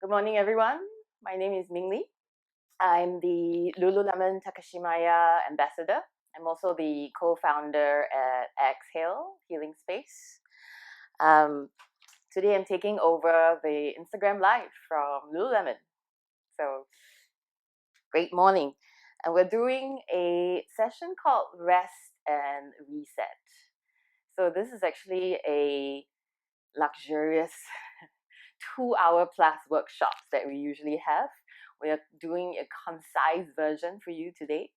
Good morning, everyone. My name is Ming Li. I'm the Lululemon Takashimaya ambassador. I'm also the co-founder at Exhale Healing Space. Today I'm taking over the Instagram Live from Lululemon. So, great morning. And we're doing a session called Rest and Reset. So this is actually a luxurious 2-hour plus workshops that we usually have. We are doing a concise version for you today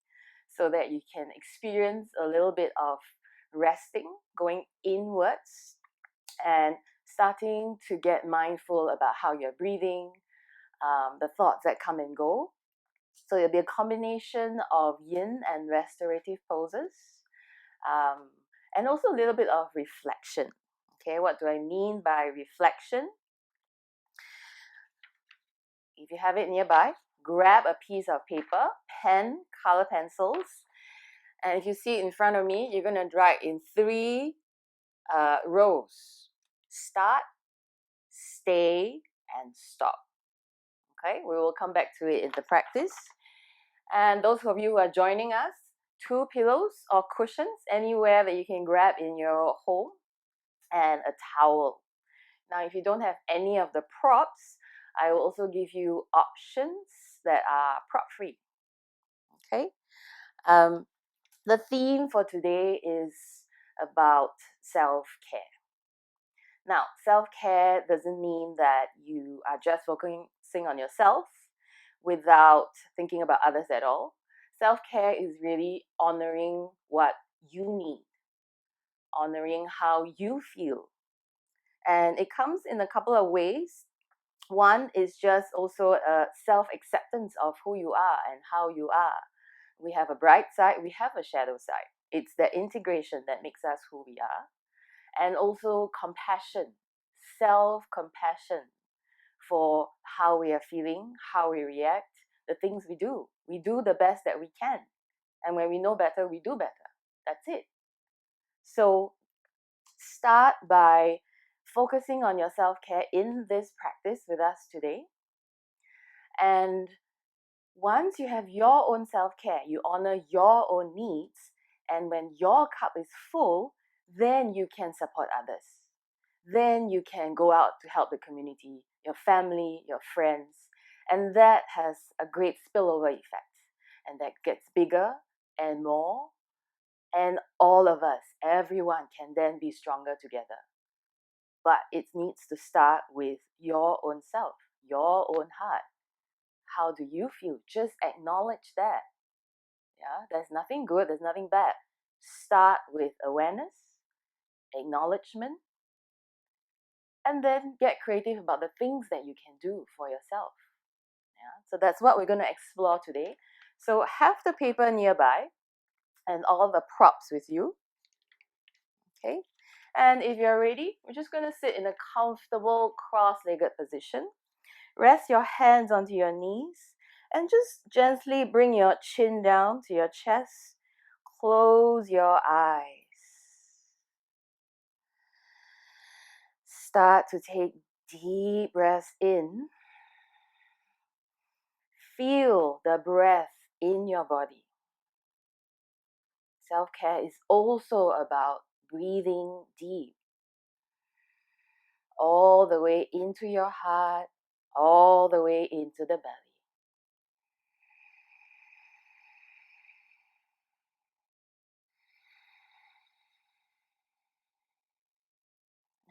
so that you can experience a little bit of resting, going inwards, and starting to get mindful about how you're breathing, the thoughts that come and go. So it'll be a combination of yin and restorative poses, and also a little bit of reflection. Okay, what do I mean by reflection? If you have it nearby, grab a piece of paper, pen, color pencils, and if you see it in front of me, you're going to write in 3 rows. Start, stay, and stop. Okay, we will come back to it in the practice. And those of you who are joining us, 2 pillows or cushions anywhere that you can grab in your home, and a towel. Now, if you don't have any of the props, I will also give you options that are prop-free. Okay? The theme for today is about self-care. Now, self-care doesn't mean that you are just focusing on yourself without thinking about others at all. Self-care is really honoring what you need, honoring how you feel. And it comes in a couple of ways. One is just also a self-acceptance of who you are and how you are. We have a bright side, we have a shadow side. It's the integration that makes us who we are. And also compassion, self-compassion for how we are feeling, how we react, the things we do. We do the best that we can. And when we know better, we do better. That's it. So start by focusing on your self-care in this practice with us today. And once you have your own self-care, you honor your own needs, and when your cup is full, then you can support others. Then you can go out to help the community, your family, your friends, and that has a great spillover effect. And that gets bigger and more, and all of us, everyone can then be stronger together. But it needs to start with your own self, your own heart. How do you feel? Just acknowledge that. Yeah, there's nothing good, there's nothing bad. Start with awareness, acknowledgement, and then get creative about the things that you can do for yourself. Yeah, so that's what we're going to explore today. So have the paper nearby and all the props with you. Okay, and if you're ready, we're just going to sit in a comfortable cross-legged position. Rest your hands onto your knees and just gently bring your chin down to your chest. Close your eyes. Start to take deep breaths in. Feel the breath in your body. Self-care is also about breathing deep, all the way into your heart, all the way into the belly.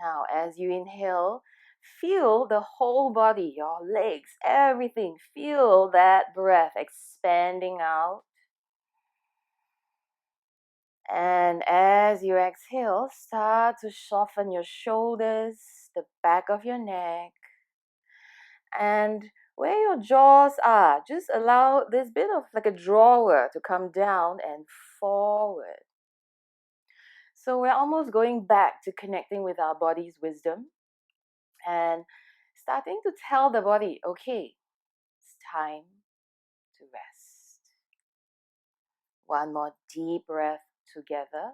Now, as you inhale, feel the whole body, your legs, everything. Feel that breath expanding out. And as you exhale, start to soften your shoulders, the back of your neck, and where your jaws are, just allow this bit of like a drawer to come down and forward. So we're almost going back to connecting with our body's wisdom and starting to tell the body, okay, it's time to rest. One more deep breath together.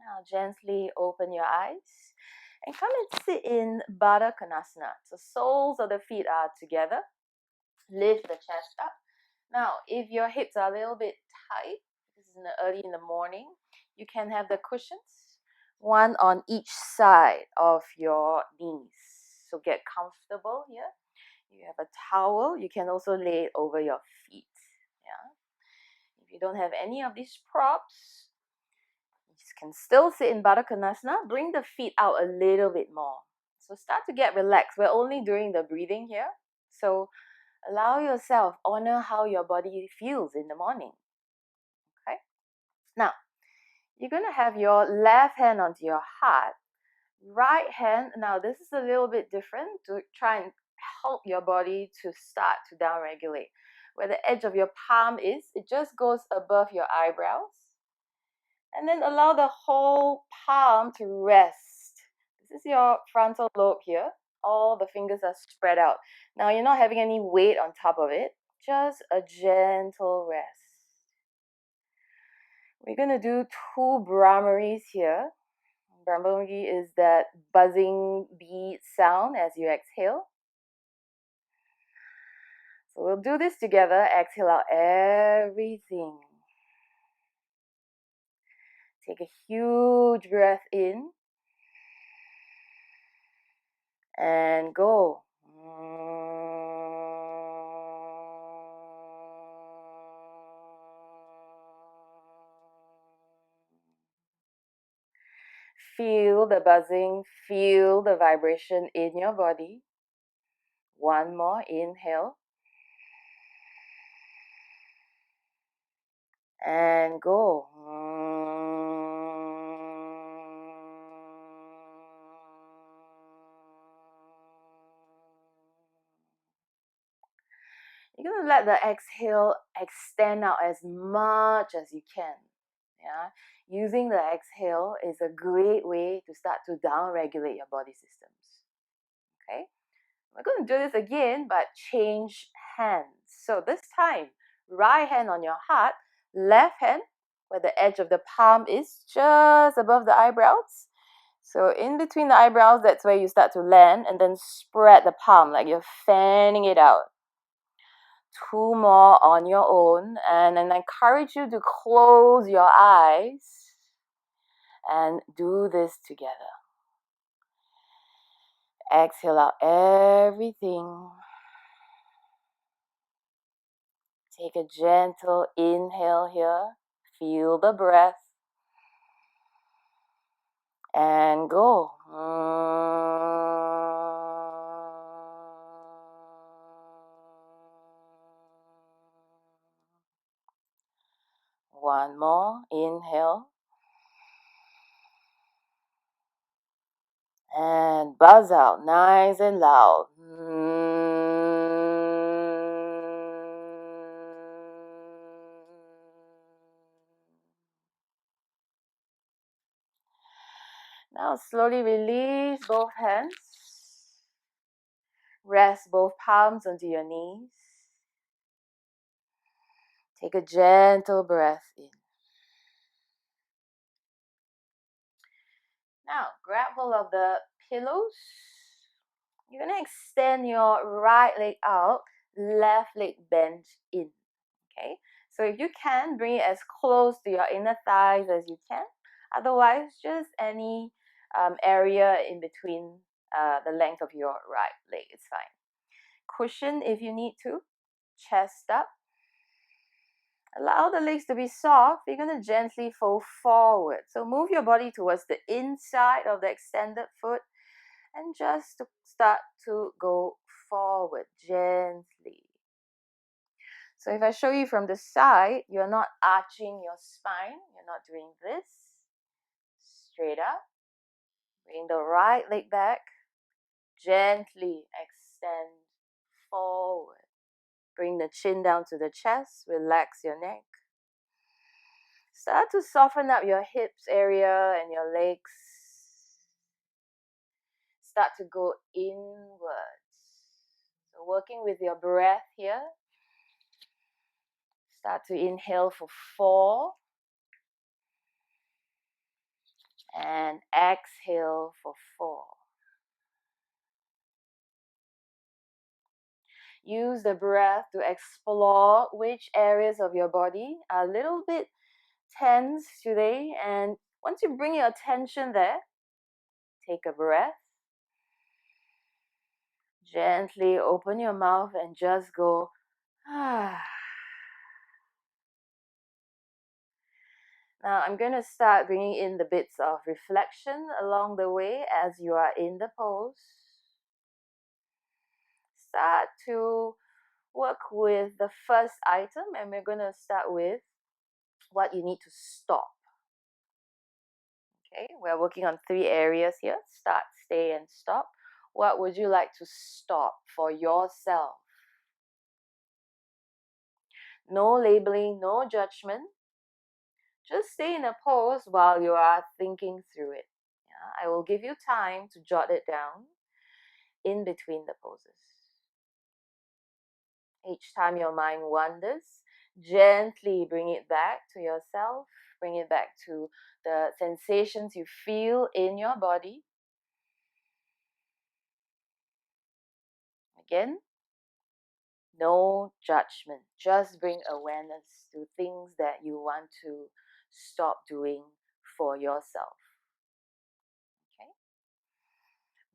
Now gently open your eyes and come and sit in Baddha Konasana. So soles of the feet are together. Lift the chest up. Now, if your hips are a little bit tight, this is early in the morning, you can have the cushions, one on each side of your knees. So get comfortable here. You have a towel. You can also lay it over your feet. Yeah. If you don't have any of these props, you can still sit in Baddha Konasana. Bring the feet out a little bit more. So start to get relaxed. We're only doing the breathing here. So allow yourself, honor how your body feels in the morning. Okay? Now, you're going to have your left hand onto your heart. Right hand, now this is a little bit different to try and help your body to start to downregulate. Where the edge of your palm is, it just goes above your eyebrows. And then allow the whole palm to rest. This is your frontal lobe here. All the fingers are spread out. Now you're not having any weight on top of it. Just a gentle rest. We're going to do 2 Brahmaris here. Brahmari is that buzzing bead sound as you exhale. So we'll do this together. Exhale out everything. Take a huge breath in. And go. Feel the buzzing, feel the vibration in your body. One more inhale. And go. You're going to let the exhale extend out as much as you can. Yeah? Using the exhale is a great way to start to downregulate your body systems. Okay? We're going to do this again, but change hands. So this time, right hand on your heart, left hand where the edge of the palm is, just above the eyebrows. So in between the eyebrows, that's where you start to land, and then spread the palm like you're fanning it out. 2 more on your own, and then I encourage you to close your eyes and do this together. Exhale out everything. Take a gentle inhale here. Feel the breath. And go. One more. Inhale. And buzz out nice and loud. Now slowly release both hands. Rest both palms onto your knees. Take a gentle breath in. Now grab hold of the pillows. You're going to extend your right leg out, left leg bend in. Okay? So if you can, bring it as close to your inner thighs as you can. Otherwise, just any area in between the length of your right leg is fine. Cushion if you need to. Chest up. Allow the legs to be soft. You're going to gently fold forward. So move your body towards the inside of the extended foot and just to start to go forward gently. So if I show you from the side, you're not arching your spine. You're not doing this. Straight up. Bring the right leg back. Gently extend forward. Bring the chin down to the chest. Relax your neck. Start to soften up your hips area and your legs. Start to go inwards. So working with your breath here. Start to inhale for 4. And exhale for 4. Use the breath to explore which areas of your body are a little bit tense today. And once you bring your attention there, take a breath. Gently open your mouth and just go, ah. Now I'm going to start bringing in the bits of reflection along the way as you are in the pose. Start to work with the first item, and we're going to start with what you need to stop. Okay, we're working on 3 areas here: start, stay, and stop. What would you like to stop for yourself? No labeling, no judgment. Just stay in a pose while you are thinking through it. Yeah, I will give you time to jot it down in between the poses. Each time your mind wanders, gently bring it back to yourself. Bring it back to the sensations you feel in your body. Again, no judgment. Just bring awareness to things that you want to stop doing for yourself. Okay.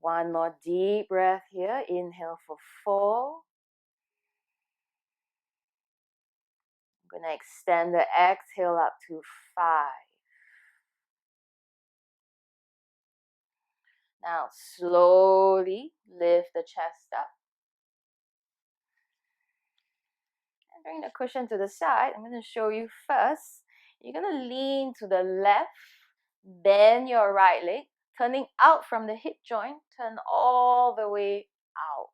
One more deep breath here. Inhale for 4. I'm going to extend the exhale up to 5. Now slowly lift the chest up. And bring the cushion to the side. I'm going to show you first. You're going to lean to the left. Bend your right leg. Turning out from the hip joint. Turn all the way out.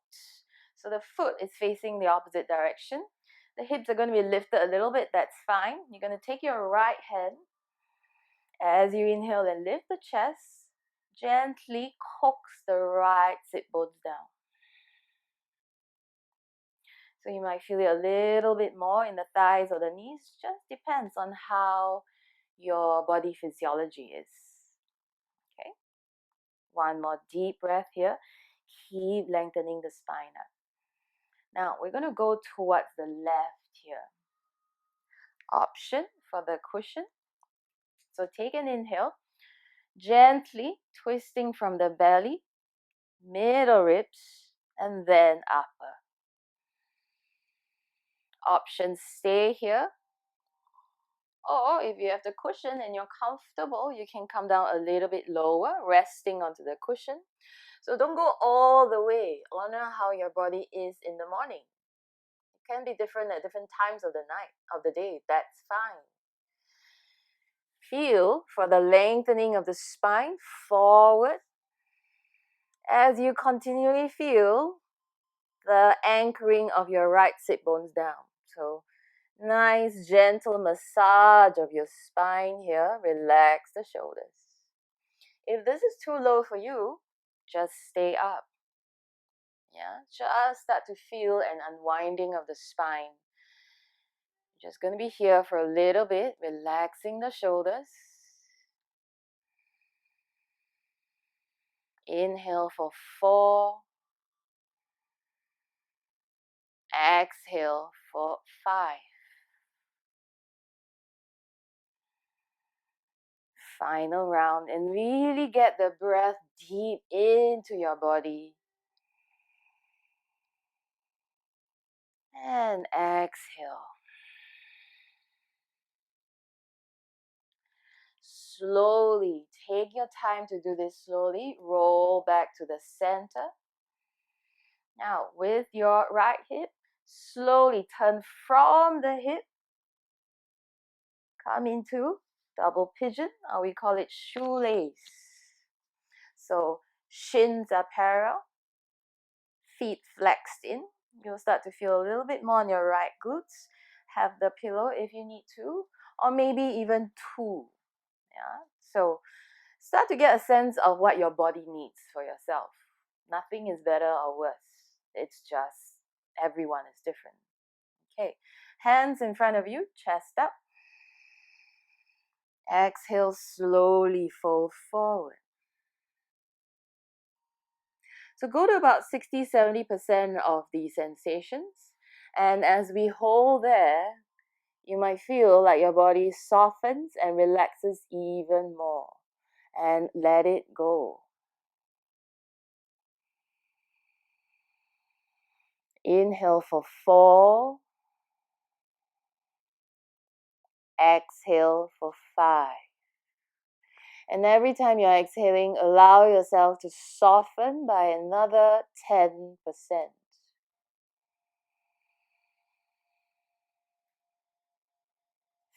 So the foot is facing the opposite direction. The hips are going to be lifted a little bit. That's fine. You're going to take your right hand. As you inhale and lift the chest, gently coax the right sit bones down. So you might feel it a little bit more in the thighs or the knees. Just depends on how your body physiology is. Okay. One more deep breath here. Keep lengthening the spine up. Now we're going to go towards the left here. Option for the cushion. So take an inhale. Gently twisting from the belly, middle ribs, and then upper. Option, stay here. Or if you have the cushion and you're comfortable, you can come down a little bit lower, resting onto the cushion. So don't go all the way. Honor how your body is in the morning. It can be different at different times of the night, of the day. That's fine. Feel for the lengthening of the spine forward as you continually feel the anchoring of your right sit bones down. So nice gentle massage of your spine here. Relax the shoulders. If this is too low for you, just stay up. Yeah, just start to feel an unwinding of the spine. Just going to be here for a little bit, relaxing the shoulders. Inhale for 4. Exhale for 5. Final round, and really get the breath deep into your body. And exhale. Slowly, take your time to do this slowly. Roll back to the center. Now, with your right hip, slowly turn from the hip. Come into double pigeon, or we call it shoelace. So, shins are parallel, feet flexed in. You'll start to feel a little bit more on your right glutes. Have the pillow if you need to, or maybe even 2. Yeah. So start to get a sense of what your body needs for yourself. Nothing is better or worse. It's just everyone is different. Okay. Hands in front of you, chest up. Exhale, slowly fold forward. So go to about 60-70% of these sensations. And as we hold there, you might feel like your body softens and relaxes even more. And let it go. Inhale for 4. Exhale for 5. And every time you're exhaling, allow yourself to soften by another 10%.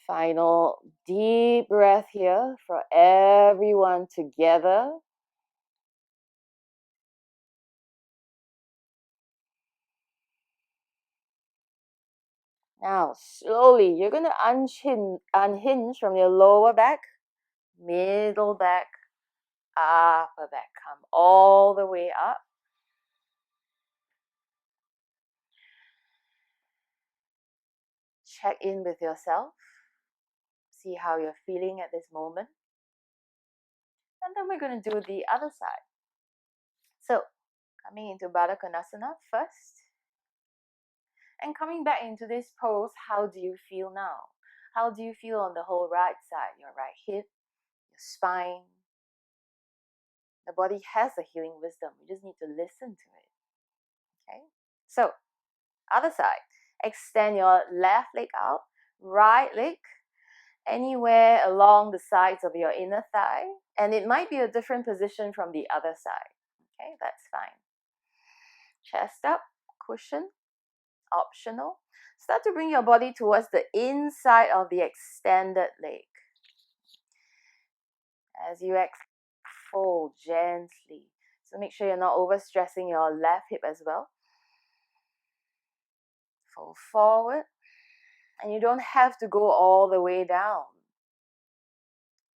Final deep breath here for everyone together. Now, slowly, you're going to unhinge from your lower back, middle back, upper back. Come all the way up. Check in with yourself. See how you're feeling at this moment. And then we're going to do the other side. So, coming into Baddha Konasana first. And coming back into this pose, how do you feel now? How do you feel on the whole right side? Your right hip, your spine. The body has a healing wisdom. We just need to listen to it. Okay? So, other side. Extend your left leg out, right leg anywhere along the sides of your inner thigh. And it might be a different position from the other side. Okay, that's fine. Chest up, cushion, optional. Start to bring your body towards the inside of the extended leg. As you exhale, fold gently. So make sure you're not overstressing your left hip as well. Fold forward. And you don't have to go all the way down.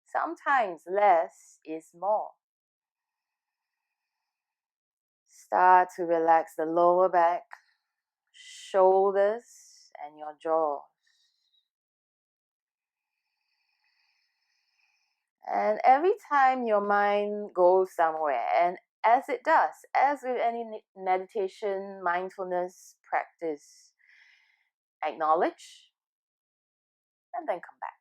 Sometimes less is more. Start to relax the lower back, shoulders, and your jaw. And every time your mind goes somewhere, and as it does, as with any meditation, mindfulness practice, acknowledge and then come back.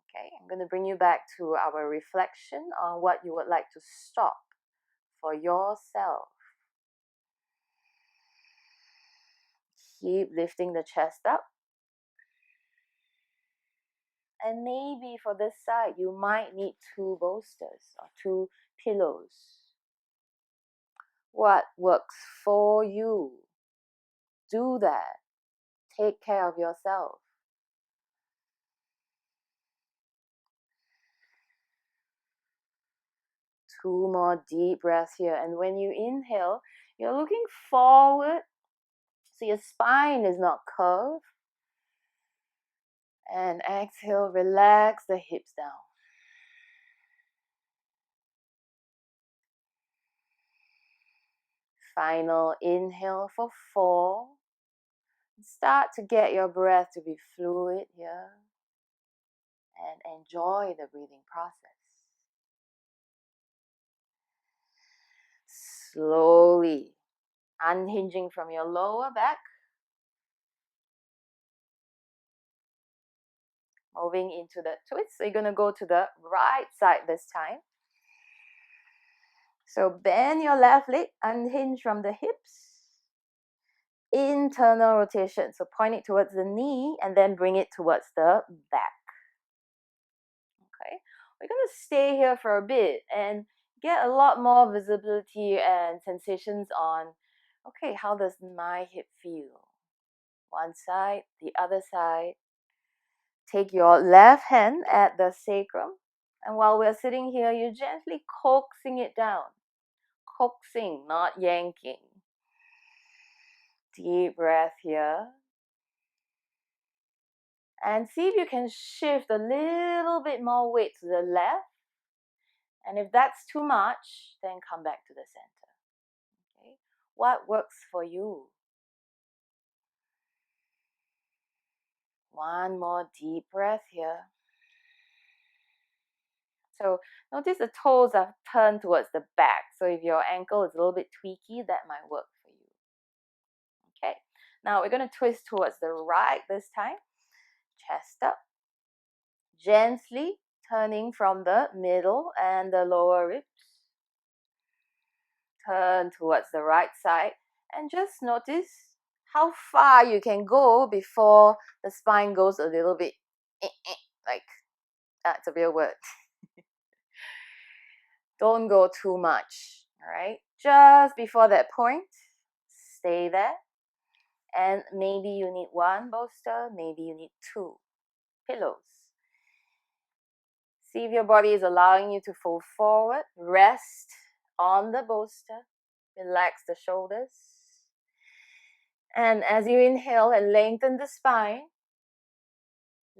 Okay, I'm going to bring you back to our reflection on what you would like to stop for yourself. Keep lifting the chest up. And maybe for this side, you might need 2 bolsters or 2 pillows. What works for you? Do that. Take care of yourself. Two more deep breaths here. And when you inhale, you're looking forward so your spine is not curved. And exhale, relax the hips down. Final inhale for 4. Start to get your breath to be fluid here. And enjoy the breathing process. Slowly unhinging from your lower back. Moving into the twist. So you're going to go to the right side this time. So bend your left leg, unhinge from the hips. Internal rotation. So point it towards the knee and then bring it towards the back. Okay. We're going to stay here for a bit and get a lot more visibility and sensations on, okay, how does my hip feel? One side, the other side. Take your left hand at the sacrum. And while we're sitting here, you're gently coaxing it down. Coaxing, not yanking. Deep breath here. And see if you can shift a little bit more weight to the left. And if that's too much, then come back to the center. Okay? What works for you? One more deep breath here. So notice the toes are turned towards the back. So if your ankle is a little bit tweaky, that might work for you. Okay, now we're going to twist towards the right this time. Chest up. Gently turning from the middle and the lower ribs. Turn towards the right side and just notice how far you can go before the spine goes a little bit like that's a real word. Don't go too much, all right? Just before that point, stay there. And maybe you need one bolster, maybe you need two pillows. See if your body is allowing you to fold forward. Rest on the bolster. Relax the shoulders. And as you inhale and lengthen the spine,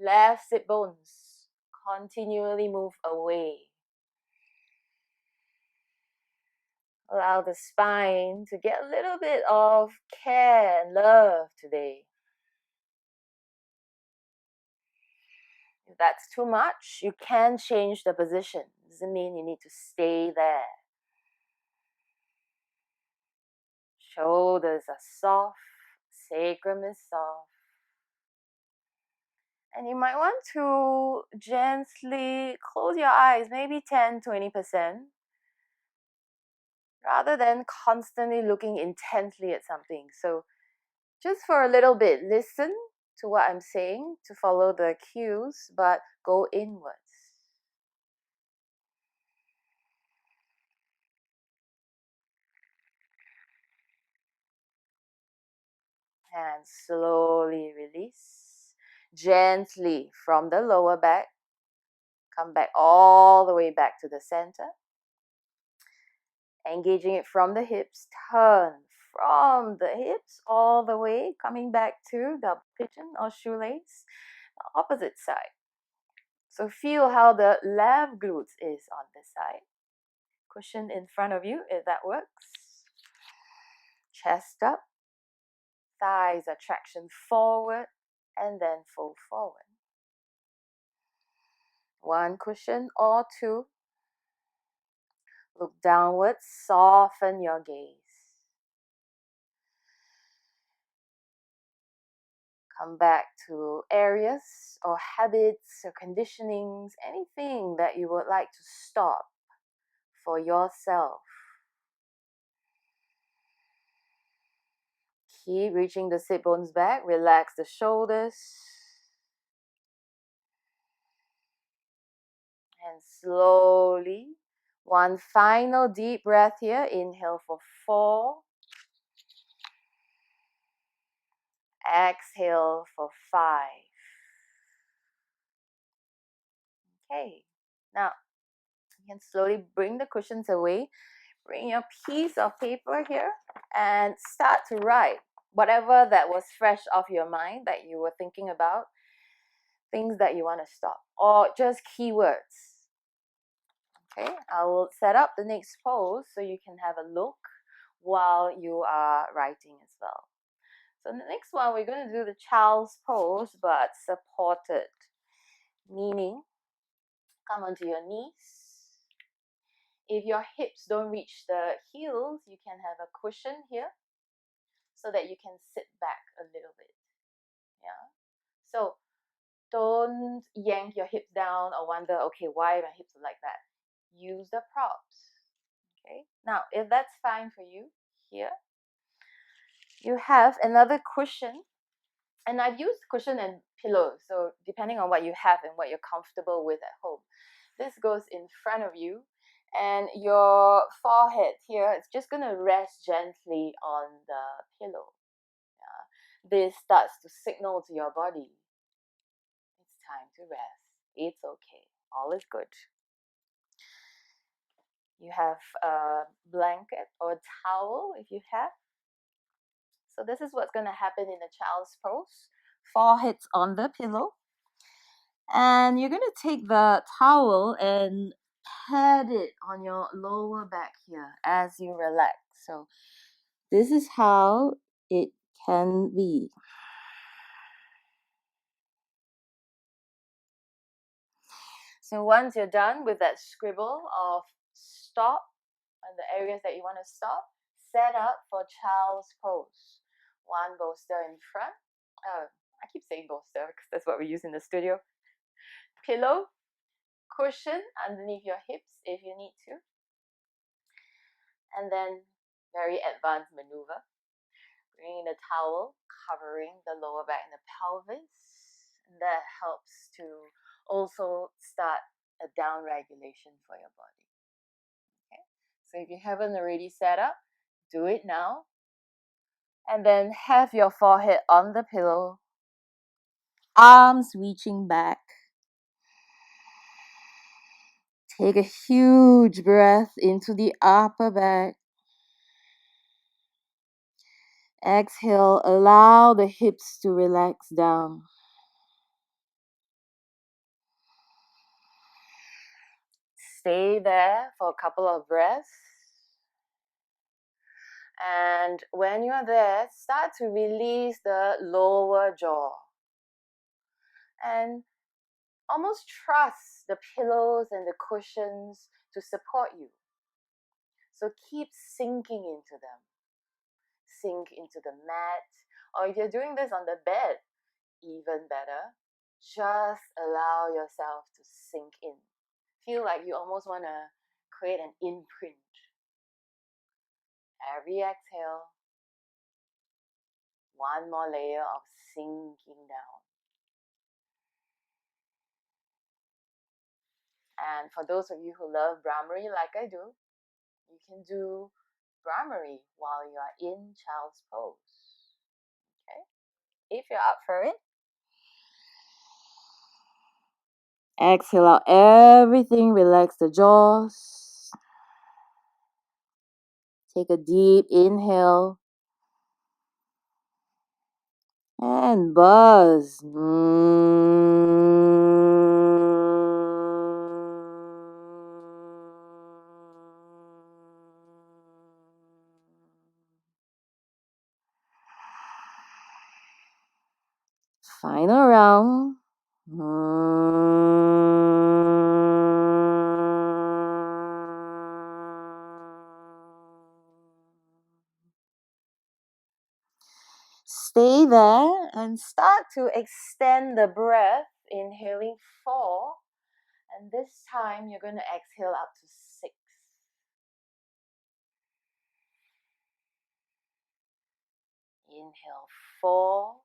left sit bones continually move away. Allow the spine to get a little bit of care and love today. If that's too much, you can change the position. Doesn't mean you need to stay there. Shoulders are soft, sacrum is soft. And you might want to gently close your eyes, maybe 10-20%, rather than constantly looking intently at something. So just for a little bit, listen to what I'm saying to follow the cues, but go inwards. And slowly release. Gently from the lower back. Come back all the way back to the center. Engaging it from the hips. Turn from the hips all the way. Coming back to double pigeon or shoelace. The opposite side. So feel how the left glutes is on this side. Cushion in front of you if that works. Chest up. Thighs are traction forward and then fold forward. One cushion or two. Look downwards, soften your gaze. Come back to areas or habits or conditionings, anything that you would like to stop for yourself. Keep reaching the sit bones back, relax the shoulders. And slowly, one final deep breath here. Inhale for 4. Exhale for 5. Okay, now you can slowly bring the cushions away. Bring your piece of paper here and start to write whatever that was fresh off your mind that you were thinking about, things that you want to stop, or just keywords. Okay, I will set up the next pose so you can have a look while you are writing as well. So the next one, we're going to do the child's pose, but supported, meaning come onto your knees. If your hips don't reach the heels, you can have a cushion here so that you can sit back a little bit. Yeah. So don't yank your hips down or wonder, okay, why my hips are like that? Use the props. Okay. Now, if that's fine for you, here you have another cushion. And I've used cushion and pillows, so depending on what you have and what you're comfortable with at home. This goes in front of you, and your forehead here is just going to rest gently on the pillow. Yeah. This starts to signal to your body, it's time to rest. It's okay. All is good. You have a blanket or a towel if you have. So this is what's going to happen in the child's pose. Forehead's on the pillow. And you're going to take the towel and pat it on your lower back here as you relax. So this is how it can be. So once you're done with that scribble of stop and the areas that you want to stop, set up for child's pose. One bolster in front. I keep saying bolster because that's what we use in the studio. Pillow, cushion underneath your hips if you need to. And then very advanced maneuver. Bringing the towel, covering the lower back and the pelvis. And that helps to also start a down regulation for your body. Okay, so if you haven't already set up, do it now. And then have your forehead on the pillow, arms reaching back. Take a huge breath into the upper back. Exhale, allow the hips to relax down. Stay there for a couple of breaths. And when you're there, start to release the lower jaw. And almost trust the pillows and the cushions to support you. So keep sinking into them. Sink into the mat. Or if you're doing this on the bed, even better. Just allow yourself to sink in. Feel like you almost want to create an imprint. Every exhale, one more layer of sinking down. And for those of you who love Brahmari like I do, you can do Brahmari while you are in child's pose. Okay? If you're up for it. Exhale out everything, relax the jaws. Take a deep inhale. And buzz. Final round. Stay there and start to extend the breath, inhaling 4. And this time you're going to exhale up to 6. Inhale 4.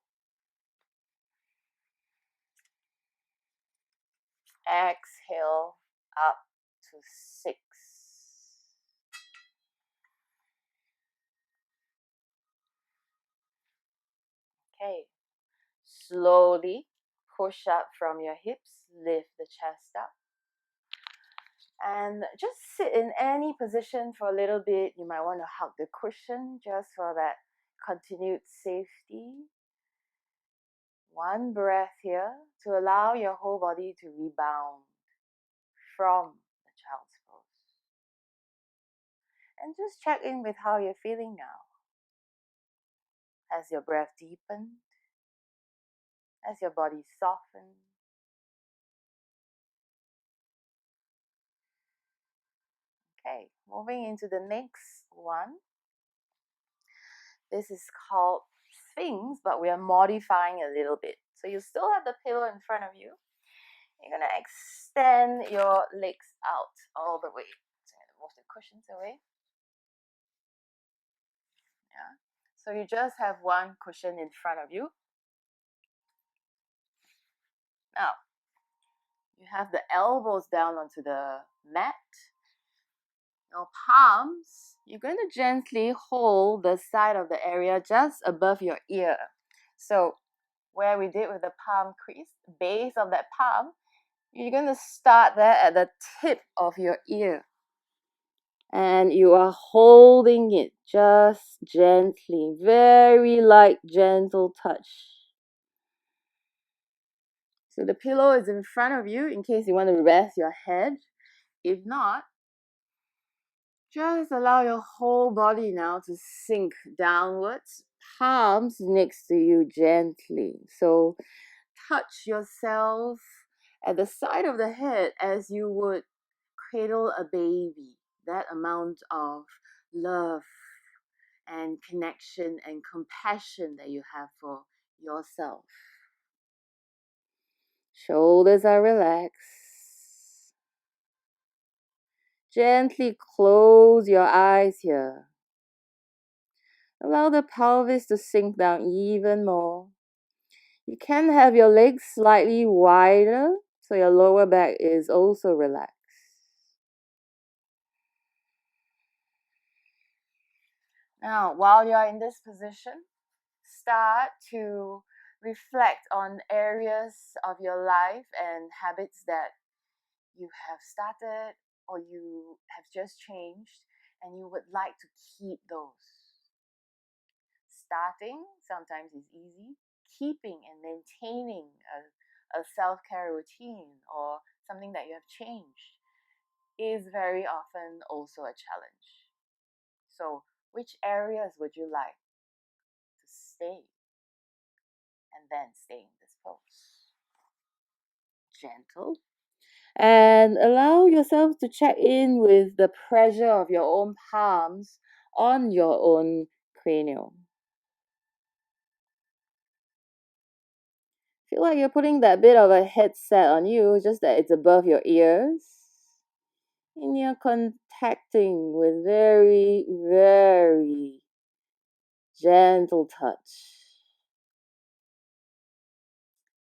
Exhale up to 6. Okay. Slowly push up from your hips, lift the chest up. And just sit in any position for a little bit. You might want to hug the cushion just for that continued safety. One breath here to allow your whole body to rebound from the child's pose. And just check in with how you're feeling now. Has your breath deepened? Has your body softened? Okay, moving into the next one. This is called Sphinx, but we are modifying a little bit. So you still have the pillow in front of you. You're going to extend your legs out all the way. So I'm going to move the cushions away. Yeah. So you just have one cushion in front of you. Now, you have the elbows down onto the mat. Now, palms, you're going to gently hold the side of the area just above your ear. So where we did with the palm crease, base of that palm, you're going to start there at the tip of your ear. And you are holding it just gently, very light, gentle touch. So the pillow is in front of you in case you want to rest your head. If not, just allow your whole body now to sink downwards, palms next to you gently. So touch yourself at the side of the head as you would cradle a baby. That amount of love and connection and compassion that you have for yourself. Shoulders are relaxed. Gently close your eyes here. Allow the pelvis to sink down even more. You can have your legs slightly wider so your lower back is also relaxed. Now, while you're in this position, start to reflect on areas of your life and habits that you have started or you have just changed and you would like to keep those. Starting sometimes is easy. Keeping and maintaining a self-care routine or something that you have changed is very often also a challenge. So, which areas would you like to stay and then stay in this pose? Gentle. And allow yourself to check in with the pressure of your own palms on your own cranium. Feel like you're putting that bit of a headset on you, just that it's above your ears. And you're contacting with very, very gentle touch.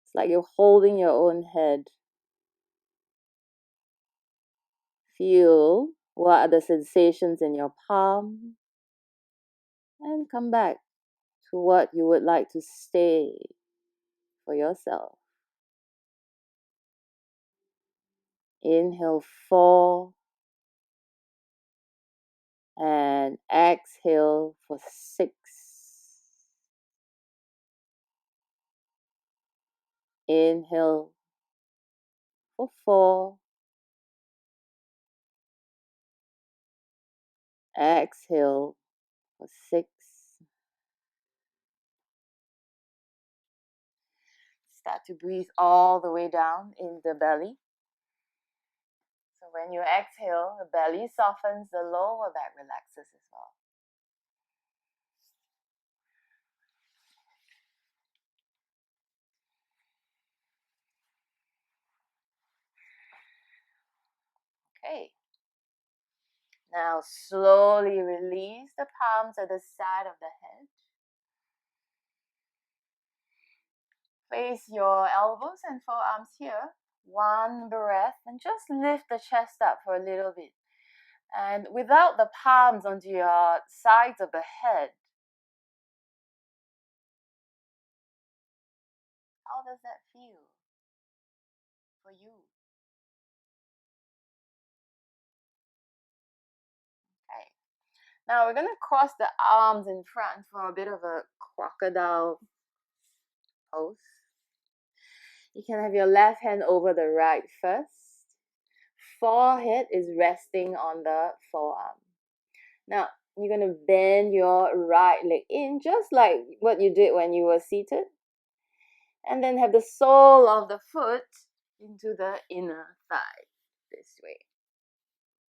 It's like you're holding your own head. Feel what are the sensations in your palm. And come back to what you would like to stay for yourself. Inhale 4 and exhale for 6. Inhale for 4. Exhale for 6. Start to breathe all the way down in the belly. So when you exhale, the belly softens, the lower back relaxes as well. Okay. Now slowly release the palms at the side of the head. Place your elbows and forearms here. One breath and just lift the chest up for a little bit. And without the palms onto your sides of the head, how does that feel for you? Okay. Now we're going to cross the arms in front for a bit of a crocodile pose. You can have your left hand over the right first. Forehead is resting on the forearm. Now, you're going to bend your right leg in just like what you did when you were seated. And then have the sole of the foot into the inner thigh this way.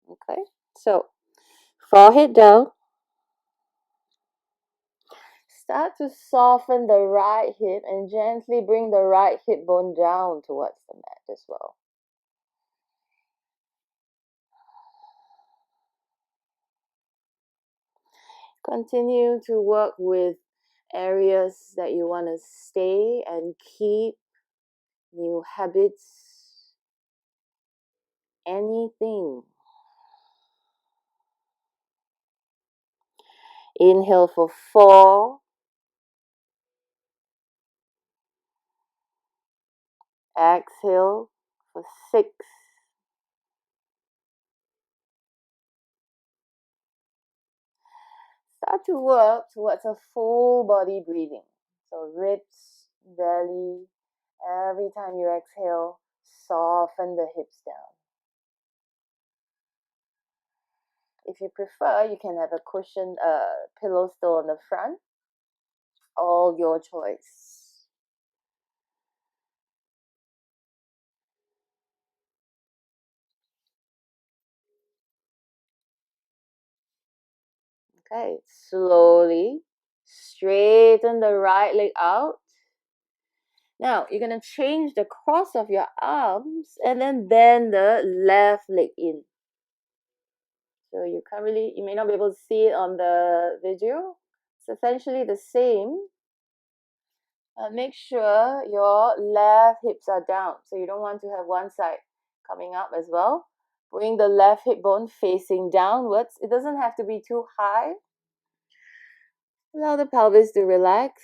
Okay, so forehead down. Start to soften the right hip and gently bring the right hip bone down towards the mat as well. Continue to work with areas that you want to stay and keep, new habits, anything. Inhale for 4. Exhale for 6. Start to work towards a full body breathing. So ribs, belly, every time you exhale, soften the hips down. If you prefer, you can have a cushion, pillow still on the front. All your choice. Okay, slowly straighten the right leg out. Now, you're going to change the cross of your arms and then bend the left leg in. So you may not be able to see it on the video. It's essentially the same. Make sure your left hips are down. So you don't want to have one side coming up as well. Bring the left hip bone facing downwards. It doesn't have to be too high. Allow the pelvis to relax.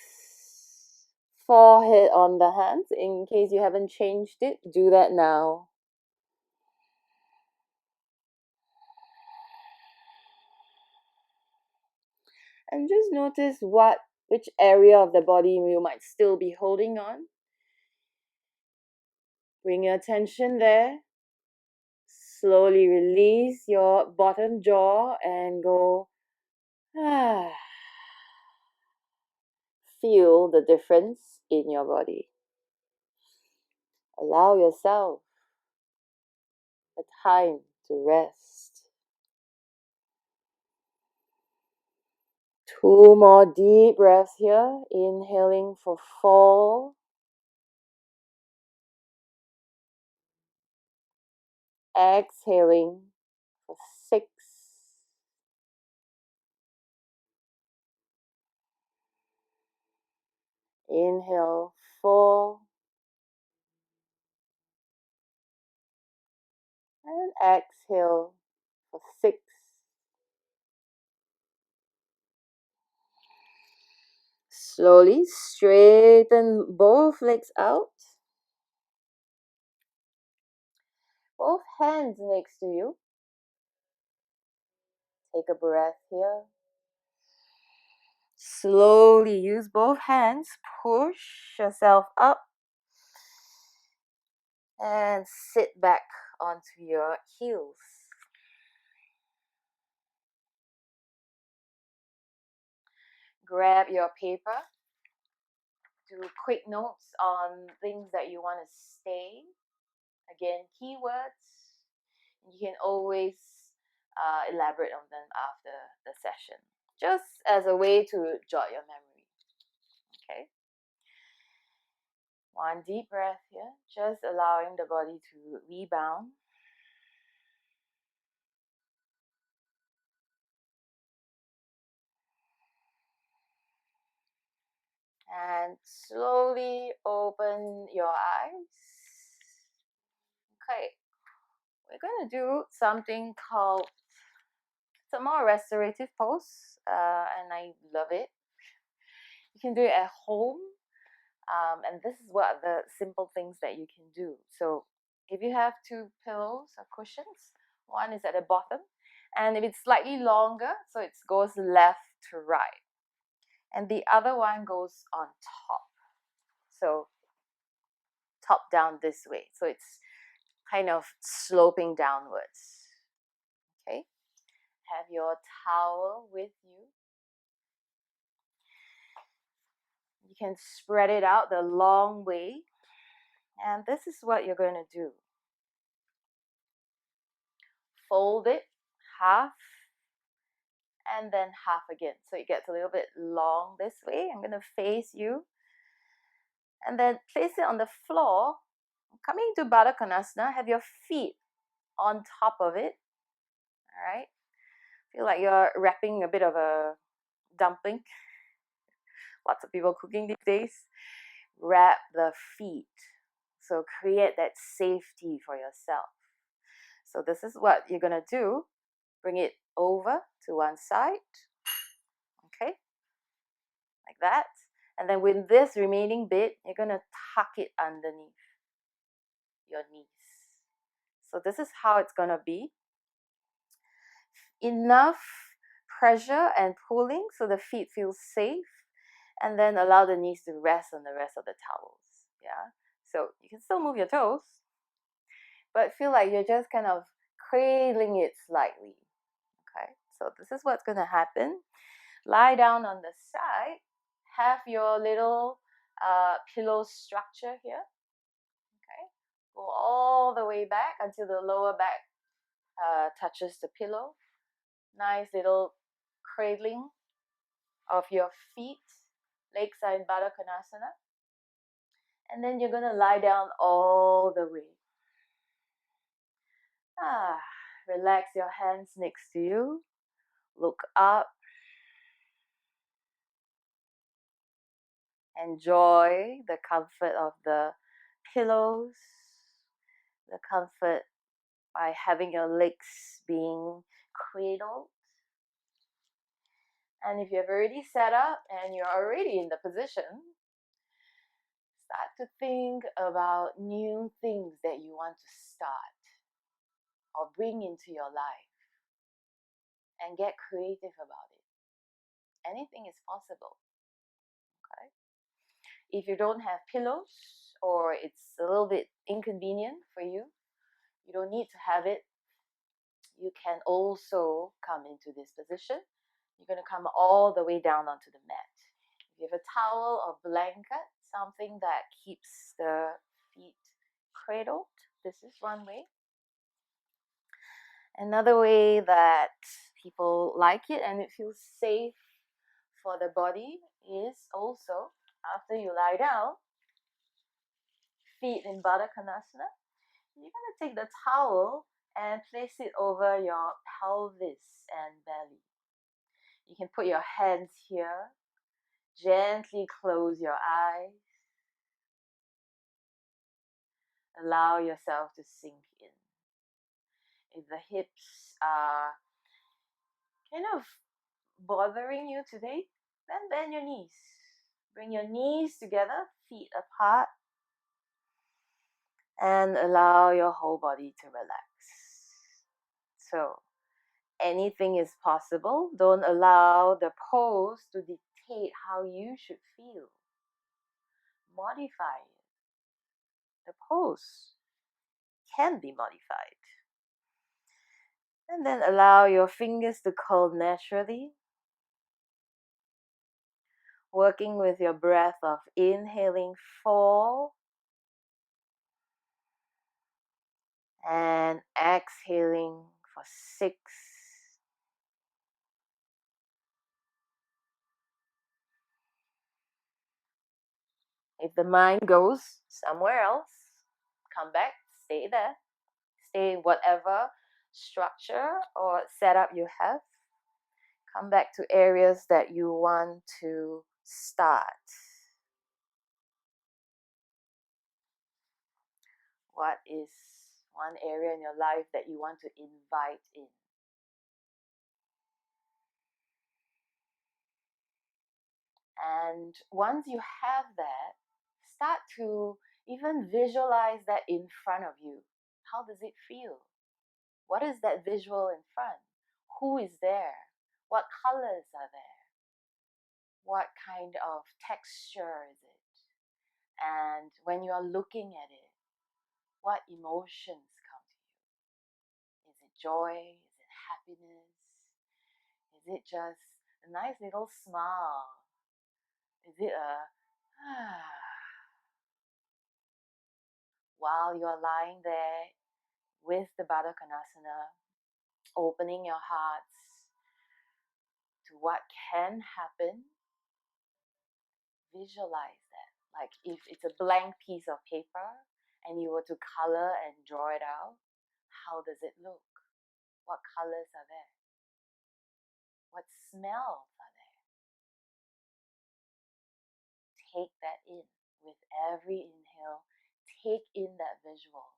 Forehead on the hands. In case you haven't changed it, do that now. And just notice which area of the body you might still be holding on. Bring your attention there. Slowly release your bottom jaw and go. Feel the difference in your body. Allow yourself a time to rest. 2 more deep breaths here. Inhaling for 4. Exhaling for 6. Inhale 4. And exhale for 6. Slowly straighten both legs out. Both hands next to you. Take a breath here. Slowly use both hands. Push yourself up. And sit back onto your heels. Grab your paper. Do quick notes on things that you want to say. Again, keywords. You can always elaborate on them after the session. Just as a way to jot your memory. Okay. 1 deep breath here. Just allowing the body to rebound. And slowly open your eyes. Okay, we're going to do something called, it's a more restorative pose, and I love it. You can do it at home, and this is what the simple things that you can do. So if you have 2 pillows or cushions, one is at the bottom, and if it's slightly longer, so it goes left to right, and the other one goes on top. So top down this way. So it's kind of sloping downwards. Okay. Have your towel with you. You can spread it out the long way. And this is what you're going to do. Fold it half and then half again. So it gets a little bit long this way. I'm going to face you. And then place it on the floor. Coming to Baddha Konasana, have your feet on top of it. All right. Feel like you're wrapping a bit of a dumpling. Lots of people cooking these days. Wrap the feet. So create that safety for yourself. So this is what you're going to do. Bring it over to one side. Okay. Like that. And then with this remaining bit, you're going to tuck it underneath your knees. So this is how it's going to be. Enough pressure and pulling so the feet feel safe. And then allow the knees to rest on the rest of the towels. Yeah. So you can still move your toes, but feel like you're just kind of cradling it slightly. Okay. So this is what's going to happen. Lie down on the side. Have your little pillow structure here. Okay. Go all the way back until the lower back touches the pillow. Nice little cradling of your feet. Legs are in Baddha Konasana. And then you're going to lie down all the way. Relax your hands next to you. Look up. Enjoy the comfort of the pillows, the comfort by having your legs being cradled. And if you've already sat up and you're already in the position, start to think about new things that you want to start or bring into your life and get creative about it. Anything is possible. Okay? If you don't have pillows or it's a little bit inconvenient for you, you don't need to have it. You can also come into this position. You're going to come all the way down onto the mat. If you have a towel or blanket, something that keeps the feet cradled, this is one way. Another way that people like it and it feels safe for the body is also after you lie down, feet in Baddha Konasana, you're going to take the towel and place it over your pelvis and belly. You can put your hands here, gently close your eyes, allow yourself to sink in. If the hips are kind of bothering you today, then bend your knees. Bring your knees together, feet apart, and allow your whole body to relax. So, anything is possible. Don't allow the pose to dictate how you should feel. Modify it. The pose can be modified. And then allow your fingers to curl naturally. Working with your breath of inhaling 4 and exhaling for 6. If the mind goes somewhere else, come back, stay there. Stay in whatever structure or setup you have. Come back to areas that you want to start. What is one area in your life that you want to invite in? And once you have that, start to even visualize that in front of you. How does it feel? What is that visual in front? Who is there? What colors are there? What kind of texture is it? And when you are looking at it, what emotions come to you? Is it joy? Is it happiness? Is it just a nice little smile? Is it a while you're lying there with the Baddha Konasana, opening your hearts to what can happen, visualize that. Like if it's a blank piece of paper and you were to color and draw it out, how does it look? What colors are there? What smells are there? Take that in with every inhale. Take in that visual.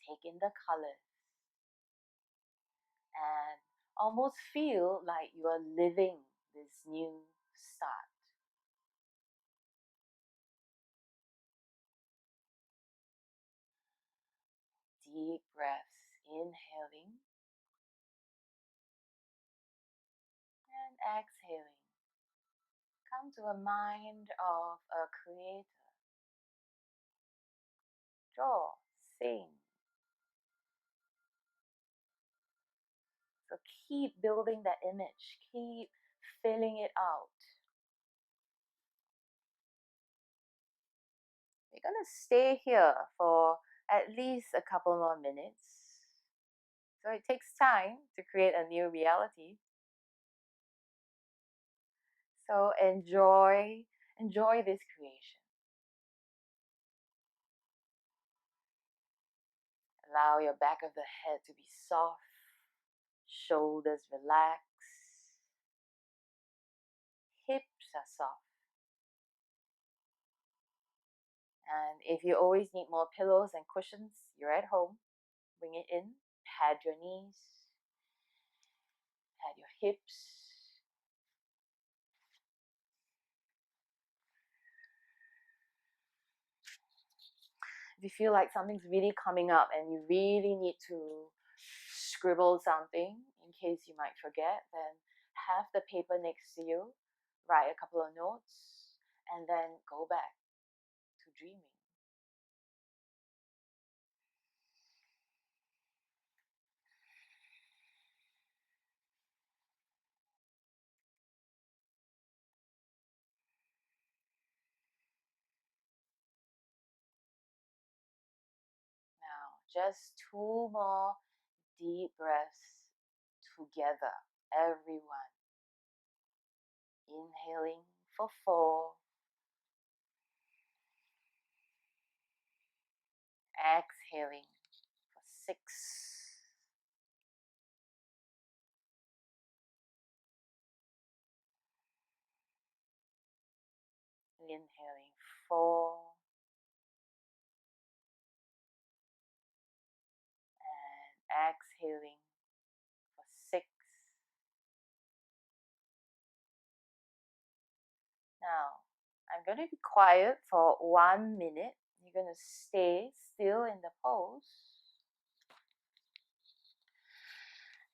Take in the colors. And almost feel like you are living this new start. Deep breaths, inhaling and exhaling. Come to a mind of a creator. Draw, sing. So keep building that image. Keep filling it out. You're going to stay here for at least a couple more minutes. So it takes time to create a new reality. So enjoy this creation. Allow your back of the head to be soft, shoulders relax, hips are soft. And if you always need more pillows and cushions, you're at home, bring it in, pad your knees, pad your hips. If you feel like something's really coming up and you really need to scribble something in case you might forget, then have the paper next to you, write a couple of notes, and then go back to dreaming. Now, just 2 more deep breaths together, everyone. Inhaling for 4, exhaling for 6, inhaling 4, and exhaling for 6. Now, I'm going to be quiet for 1 minute. You're going to stay still in the pose.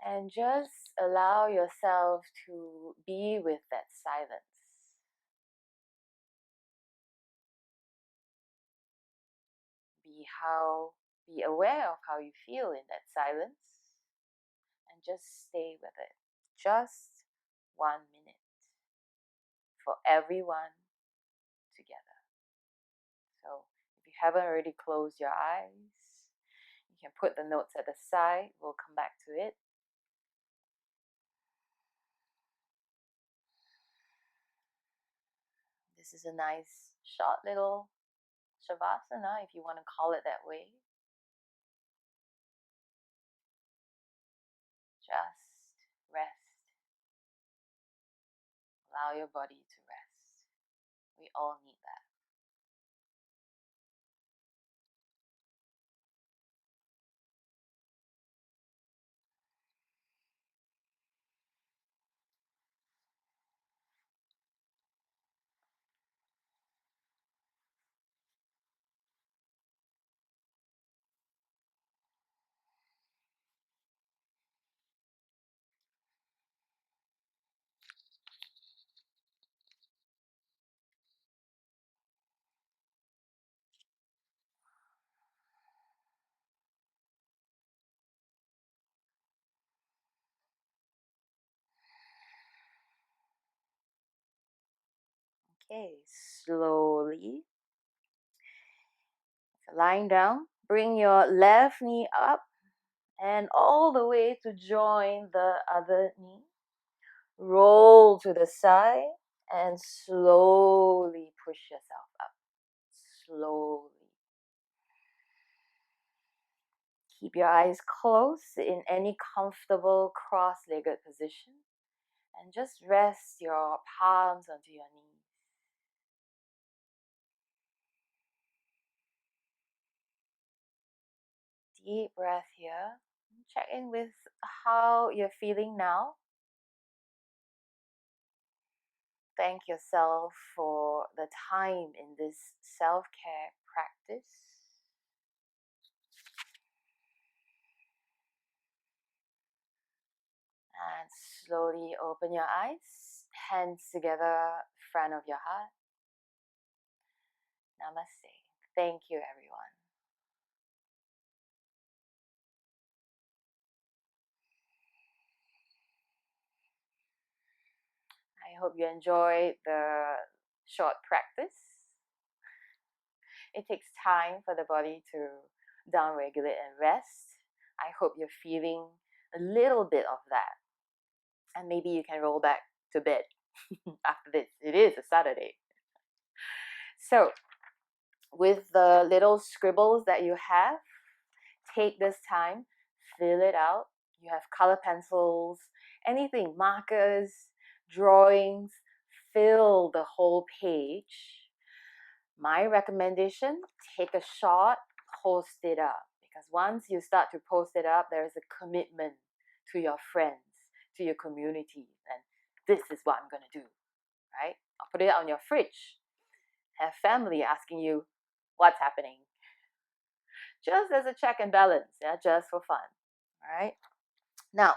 And just allow yourself to be with that silence. Be aware of how you feel in that silence. And just stay with it. Just 1 minute for everyone together. So if you haven't already closed your eyes, you can put the notes at the side. We'll come back to it. This is a nice short little Shavasana, if you want to call it that way. Just rest. Allow your body to rest. We all need that. Okay, slowly. So lying down, bring your left knee up and all the way to join the other knee. Roll to the side and slowly push yourself up. Slowly. Keep your eyes closed in any comfortable cross-legged position and just rest your palms onto your knees. Deep breath here. Check in with how you're feeling now. Thank yourself for the time in this self-care practice. And slowly open your eyes, hands together, front of your heart. Namaste. Thank you, everyone. I hope you enjoyed the short practice. It takes time for the body to down-regulate and rest. I hope you're feeling a little bit of that. And maybe you can roll back to bed after this. It is a Saturday. So, with the little scribbles that you have, take this time, fill it out. You have color pencils, anything, markers, drawings, fill the whole page. My recommendation, take a shot, post it up. Because once you start to post it up, there is a commitment to your friends, to your community. And this is what I'm going to do, right? I'll put it on your fridge. Have family asking you, what's happening? Just as a check and balance, yeah, just for fun, all right? Now,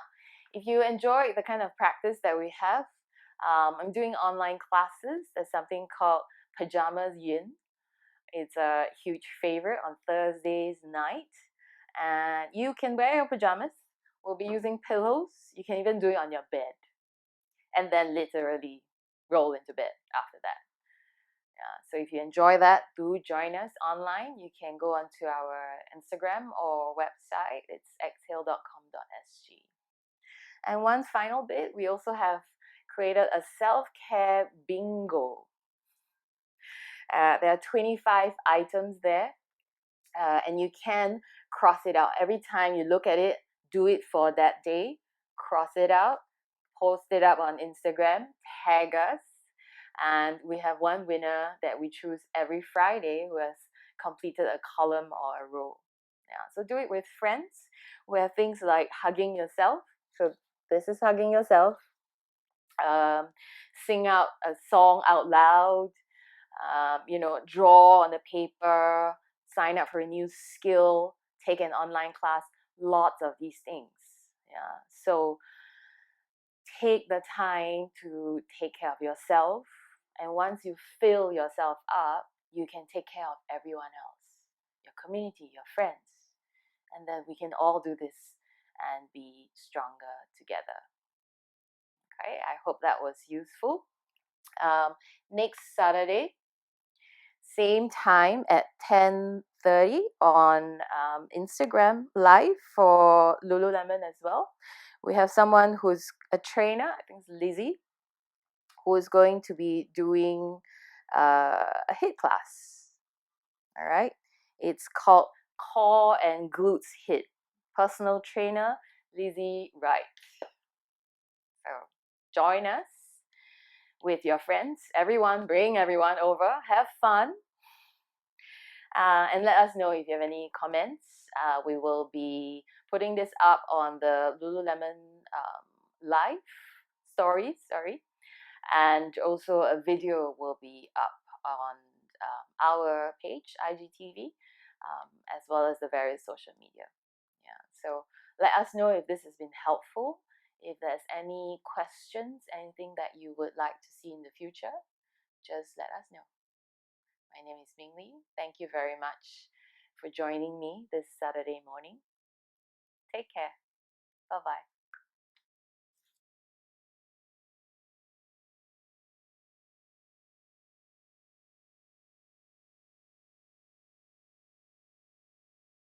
if you enjoy the kind of practice that we have, I'm doing online classes. There's something called Pajamas Yin. It's a huge favorite on Thursdays night. And you can wear your pajamas. We'll be using pillows. You can even do it on your bed. And then literally roll into bed after that. Yeah, so if you enjoy that, do join us online. You can go onto our Instagram or website. It's exhale.com.sg. And one final bit, we also have created a self-care bingo. There are 25 items there, and you can cross it out. Every time you look at it, do it for that day, cross it out, post it up on Instagram, tag us, and we have one winner that we choose every Friday who has completed a column or a row. Yeah, so do it with friends. We have things like hugging yourself. So this is hugging yourself. Sing out a song out loud. Draw on the paper, sign up for a new skill, take an online class, lots of these things. Yeah. So take the time to take care of yourself. And once you fill yourself up, you can take care of everyone else, your community, your friends. And then we can all do this and be stronger together. Okay, I hope that was useful. Next Saturday, same time at 10:30 on Instagram live for Lululemon as well. We have someone who's a trainer, I think it's Lizzie, who is going to be doing a HIIT class. All right, it's called Core and Glutes HIIT. Personal trainer Lizzie Wright. So join us with your friends. Everyone, bring everyone over. Have fun. And let us know if you have any comments. We will be putting this up on the Lululemon live stories, and also a video will be up on our page, IGTV, as well as the various social media. Yeah, so let us know if this has been helpful. If there's any questions, anything that you would like to see in the future, just let us know. My name is Ming Li. Thank you very much for joining me this Saturday morning. Take care. Bye-bye.